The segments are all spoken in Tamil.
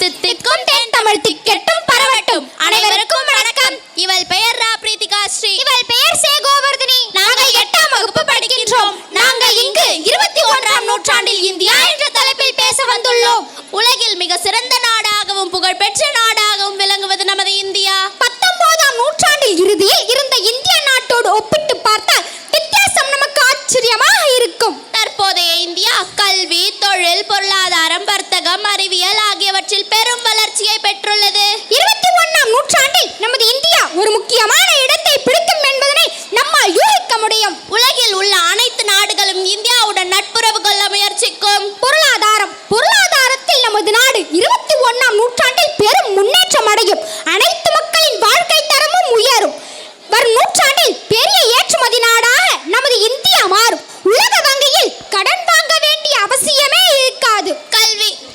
தித்திக்கும் தேன் தமிழ் திக்கெட்டும் பரவட்டும். அனைவருக்கும் வணக்கம். இவள் பெயர் பிரீத்திகா ஸ்ரீ. இவள் பெயர் சேகோவர்தினி. நாங்கள் 8ஆம் வகுப்பு படிக்கின்றோம். நாங்கள் இங்கு 21ஆம் நூற்றாண்டில் இந்தியா என்ற தலைப்பில் பேச வந்துள்ளோம். உலகில் மிக சிறந்த நாடாகவும் புகழ்பெற்ற நாடாகவும் விளங்குவது நமது இந்தியா. 19ஆம் நூற்றாண்டில் இறுதியில் இருந்த இந்திய நாட்டோடு ஒப்பிட்டு பார்த்தால் வித்தியாசம் நமக்கு ஆச்சரியமாக இருக்கும். தற்போதைய இந்தியா கல்வி, தொழில், பொருளாதாரம், வர்த்தகம், அறிவியல் ஆகியவற்றில் பெரும் வளர்ச்சியை பெற்றுள்ளது. 21ஆம் நூற்றாண்டில் நமது இந்தியா ஒரு முக்கியமான இடத்தை பிடிக்கும் என்பதனை நம்மால் யூகிக்க முடியும். உலகில் உள்ள அனைத்து நாடுகளும் இந்தியாவுடன் நட்புறவு கொள்ள முயற்சிக்கும். பொருளாதாரத்தில் நமது நாடு 21ஆம் நூற்றாண்டில் பெரும் முன்னேற்றம் அடையும். அனைத்து மக்களின் வாழ்க்கை தரமும் உயரும். வரும் நூற்றாண்டில் பெரிய ஏற்றுமதி நாடாக நமது இந்தியா மாறும். உலக வங்கியில் கடன் வாங்க வேண்டிய அவசியமே இருக்காது.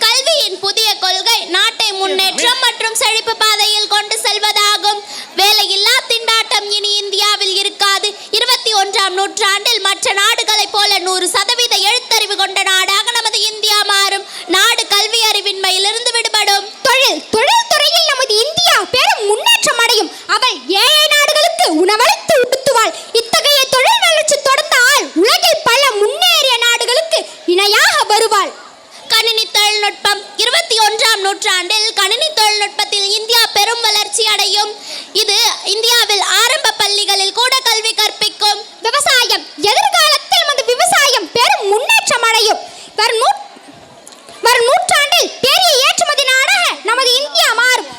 கல்வியின் புதிய கொள்கை நாட்டை முன்னேற்றம் மற்றும் செழிப்பு பாதையில் கொண்டு செல்வதாகும். வேலையில்லா திண்டாட்டம் இனி இந்தியாவில் இருக்காது. 21ஆம் நூற்றாண்டில் மற்ற நாடுகளைப் போல 100% எழுத்தறிவு கொண்ட நாடாக நமது இந்தியா மாறும். நாடு கல்வி அறிவின்மையிலிருந்து விடுபடும். தொழில் துறையில் நமது இந்தியா பெரும் முன்னேற்றம் அடையும். அவள் ஏழை நாடுகளுக்கு உணவளித்து உடுத்துவாள். இத்தகைய தொழில் வளர்ச்சி தொடர்ந்தால் உலகில் பல முன்னேறிய நாடுகளுக்கு இணையாக வருவாள். கணினி தொழில்நுட்பம் 21ஆம் நூற்றாண்டில் கணினி தொழில்நுட்பத்தில் இந்தியா பெரும் வளர்ச்சி அடையும். இது இந்தியாவில் ஆரம்ப பள்ளிகளில் கூட கல்வி கற்பிக்கும். விவசாயம் எதிர்காலத்தில் நமது விவசாயம் பெரும் முன்னேற்றம் அடையும். வரும் நூற்றாண்டில் பெரிய ஏற்றுமதி நாடாக நமது இந்தியா மாறும்.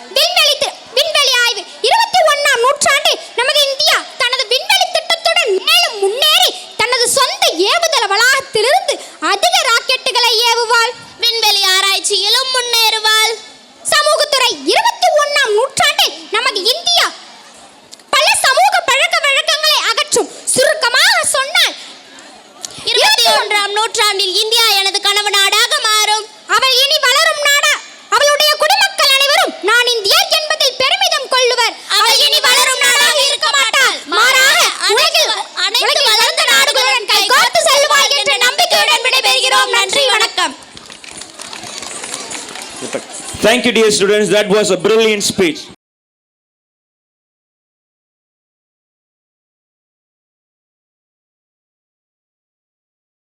விண்வெளி ஆய்வு 21ஆம் நூற்றாண்டில் நமது இந்தியா தனது விண்வெளி திட்டத்துடன் மேலும் முன்னேறி தனது சொந்த ஏவுதள வளாகத்திலிருந்து அதிக ராக்கெட்டுகளை ஏவுவாள். விண்வெளி ஆராய்ச்சியிலும் முன்னேறுவாள். சமூகத்துறை 21ஆம் நூற்றாண்டில் நமது இந்தியா பல சமூக பழக்க வழக்கங்களை அகற்றும். சுருக்கமாக சொன்னால் 21ஆம் நூற்றாண்டில் இந்தியா எனது கனவு நாடாக மாறும். அவள் இனி வளரும் நாடா. அவளுடைய குடிமக்கள் அனைவரும் நான் இந்தியர் என்பதில் பெருமிதம் கொள்ளுவர். அவள் இனி வளரும் நாடாக இருக்க மாட்டாள். மாறாக அனைத்து வளர்ந்த நாடுகளுடன் கைகோர்த்து செல்வாள் என்ற நம்பிக்கையுடன் விடைபெறுகிறோம். நன்றி, வணக்கம். Thank you, dear students. That was a brilliant speech.